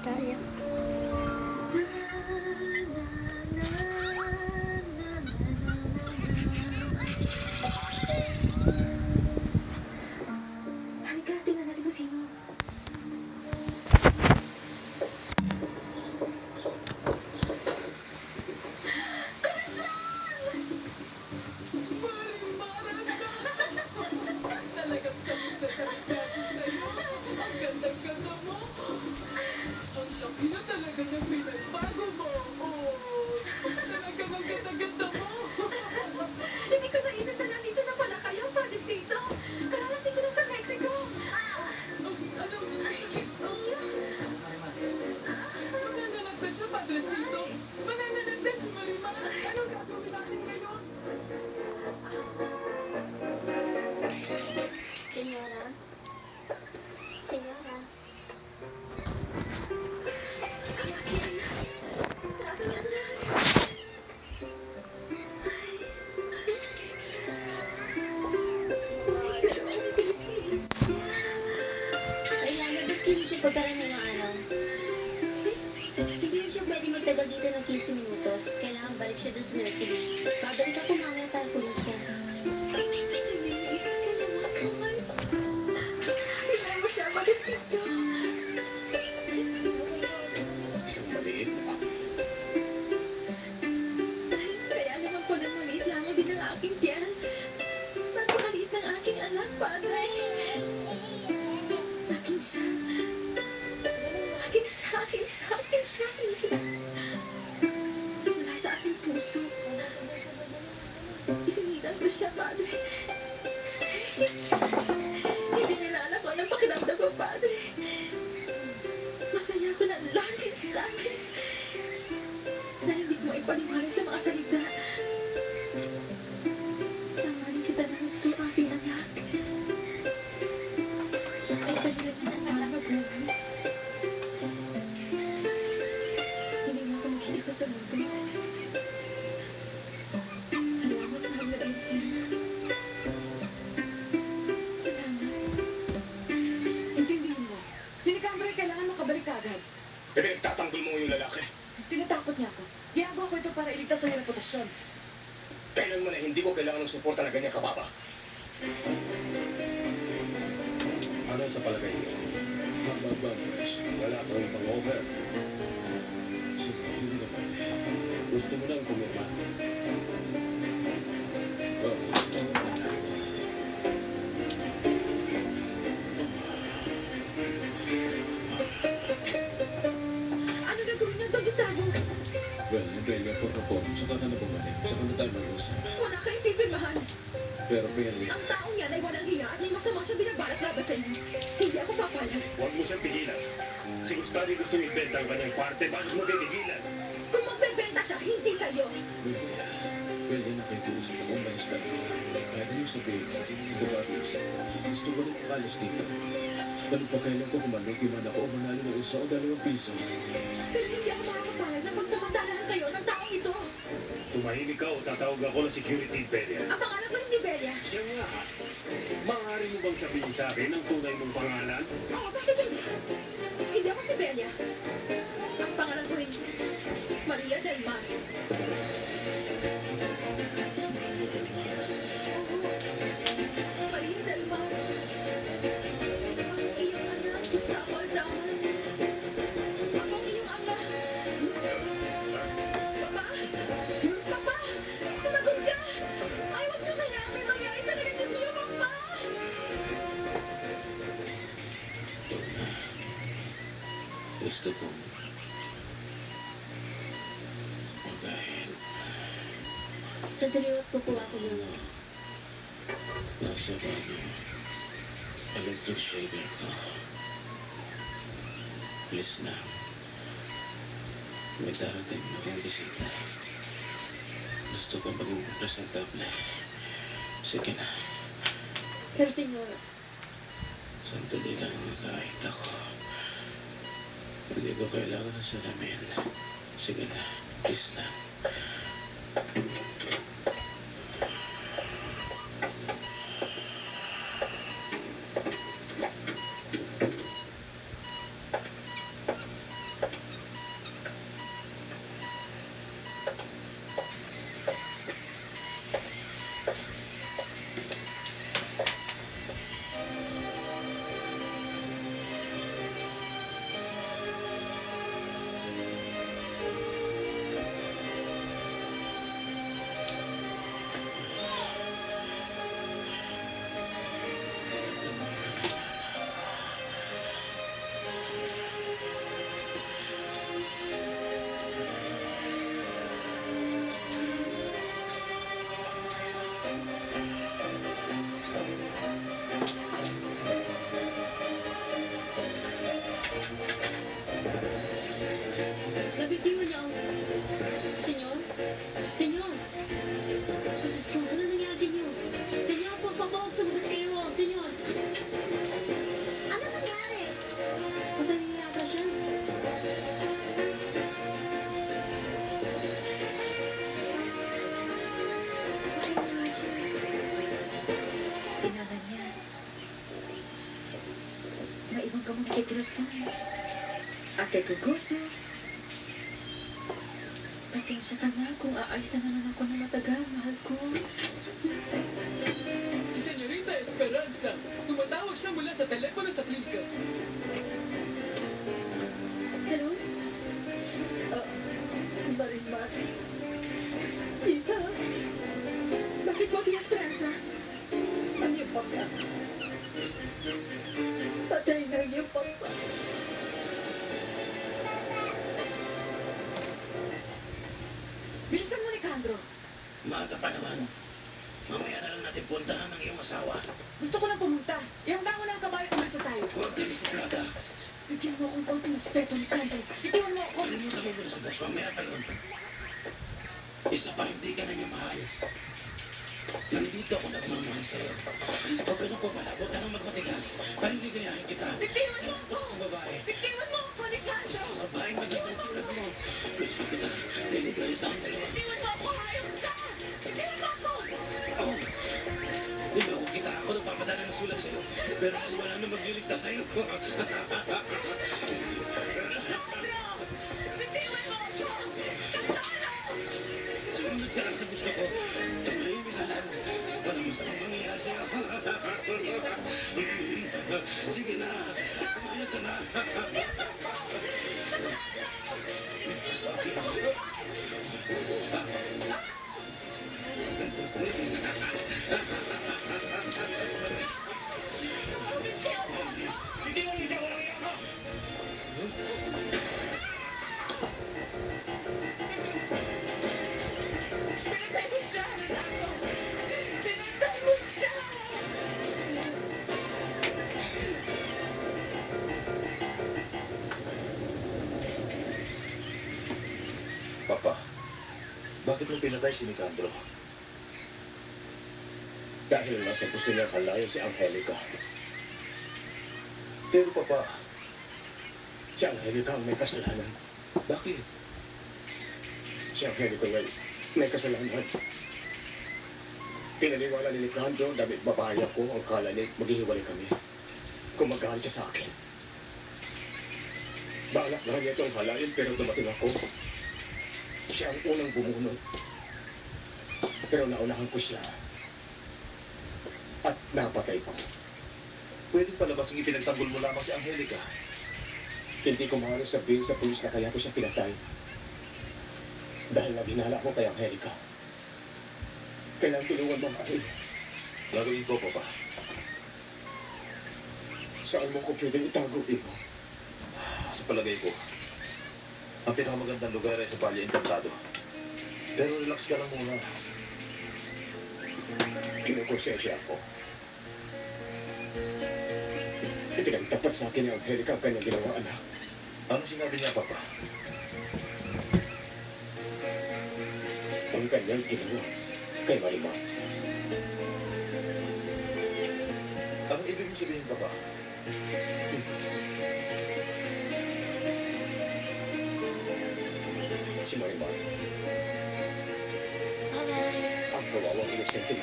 tayo. Halika, tingnan natin kung sino. Talagang sabi sa kaligatis na yun. Ang ganda-ganda mo. Ang laki na talaga ng pinagbago mo. Oh, talagang ang ganda-ganda mo. Hindi ko naisip na nandito na pala kayo, Padrecito. Kararating ko na sa Mexico. Ano? Ay, Diyos ko. Mananalag na siya, Padrecito. Mananalag na si Marimar. Anong gagawin natin ngayon? Senyora? Senyora? Kailangan, gusto niyo siya pagkarami ng araw. Hindi niyo siya pwede magtagal dito ng 15 minutos. Kailangan balik siya dun sa nursery. Babalik ako mamaya para kunin siya. Tingnan mo siya, Padrecito. Isang maliit na Kaya naman po nang maliit lang din ang aking tiyan. Napakaliit ng aking anak, Padre. Akin siya. Akin siya, akin siya, akin siya, akin siya. Mula sa aking puso. Isinilang ko siya, Padre. Hindi nila alam kung anong pakiramdam ko, Padre. Masaya ko na labis, labis. Na hindi ko maipaliwanag sa mga salita. Tamarin kita na gusto aking anak. Ay, tahilan mo para mabuhay. Hindi na ako mag-iisa sa mundo. Salamat, mahal na rin. Salamat. Intindihin mo. Si Nicandro ay kailangan makabalik agad. pinagtatanggol mo yung lalaki. Tinatakot niya ako. Ginagawa ko ito para iligtas sa reputasyon. Kailan mo na hindi ko kailangan ng suporta na ganyan kababa. Ano sa palagay niyo? Mababangers, wala kang pang-over. Hindi na pwede. Gusto mo lang pumirma. Oh, Ano gagawin niyo, Don Gustavo? well, Belia, por favor, saka ka na bumalik. Saka na tayo mag-usap. Wala kayong pipirmahan. Pero, Belia, Ang taong yan ay walang hiya at may masama siya binabalak laban sa inyo. Hindi ako papalag. Huwag mo siyang pigilan. Si Gustavo gusto ibenta ang kanyang parte. Bakit mo pipigilan? Kung magbebenta siya, hindi sa'yo. Belia, nakikiusap ako, umalis ka. Kahit ano sabihin mo, hindi ko babiusin. Gusto ko rin pakalas dito. Ganun pa kailan ko kumanok, iman ako, manalo ng 1 o 2 piso. Pero hindi ako makakapahal na pagsamantalahan kayo ng taong ito. Tumahimik ka o tatawag ako ng security Belia. Ang pangalan ko hindi Belia. Siya nga. Maaari mo bang sabihin sa akin ang tunay mong pangalan? Oo, bakit hindi? Hindi ako si Belia. Ang pangalan ko hindi. Maria del Mar. Oo, Maria del Mar. Ang iyong anak, Gustavo Aldaman. Ako ang iyong anak. Papa! Papa! Sumagot ka! Ay, huwag niyo kaya may mangyari sa relatives niyo, Papa! Gusto kong magahin. Sandali at kukuha ko ng... Nasa bago. Electric shaver ko. Please na. May darating na kong bisita. Gusto ko maging presentable. Sige na. Pero, senyora, Sandali lang kahit ako. Hindi ko kailangan ng salamin. Sige na. Please lang. Corazon. Ate Guguso. Pasensya ka na kung aalis na naman ako na matagal, mahal ko. Si Senyorita Esperanza, tumatawag siya mula sa telepono sa klinika. Hello? Marimar. Tita, Bakit mo Tia Esperanza? ang iyong papa. Patay na ang iyong papa. Bilisan mo ni Candro. Maaga pa naman. Mamaya na lang natin puntahan ng iyong asawa. Gusto ko lang pumunta. Yung dango ng kabayo, umalis na tayo. Huwag tayo si Prada. Bigyan mo akong konting respeto ni Candro. Itiwan mo ako. Kalimutan mo muna sa boss. Mamaya pa yun. Isa pa, hindi ka na niya mahal. Nandito ako nagmamahal sa'yo. Huwag ka nang pumalab. Huwag ka nang magmatigas. Paliligayahin kita. Bitiwan mo ako. Sa babae. Bitiwan mo ako ni Candro. Sa babaeng magandang tulad mo. Gusto kita. Liligayin tayong dalawa. Bitiwan mo ako. Hayop ka. Bitiwan mo ako. Oh, niloko kita. Ako nagpapadala ng sulat sa'yo. Pero wala na magliligtas sa'yo. Candro! Bitiwan mo ako. Sumunod ka lang sa gusto ko. Tumahimik ka lang. Walang masamang mangyayari sa'yo. Sige na. Kumayag ka na. Hindi mo rin siya walang iyak ka. Pinatay mo siya, Renato! Pinatay mo siya! Papa, bakit mo pinatay si Nicandro? Dahil nasa gusto niyang halayan si Angelica. Pero Papa, Si Angelica ang may kasalanan. bakit? Si Angelica may kasalanan. Pinaniwala ni Nicandro dahil babae ako ang kala niya maghihiwalay kami. Kumagalit siya sa akin. Balak nga niya itong halayin pero dumating ako. Siya ang unang bumunot. Pero naunahan ko siya. At napatay ko. Pwede palabas ang ipinagtanggol mo lamang si Angelica. Hindi ko maaari sabihin sa pulis na kaya ko siya pinatay. Dahil naghinala ko kay Angelica. Kailangan tulungan mo ang akin. Gagawin ko, Papa. Saan mo ko pwedeng itago, Ibo? Sa palagay ko, ang pinakamagandang lugar ay sa Valle Encantado. Pero relax ka lang muna. Kinukonsensya ako. Ipinagtapat sa akin ni Angelica ang kanyang ginawa, anak. Ano sinabi niya, Papa? Ang kanyang ginawa kay Marimar. Anong ibig mo sabihin, Papa? Si Marimar, Bye-bye. ang kawawang inosente.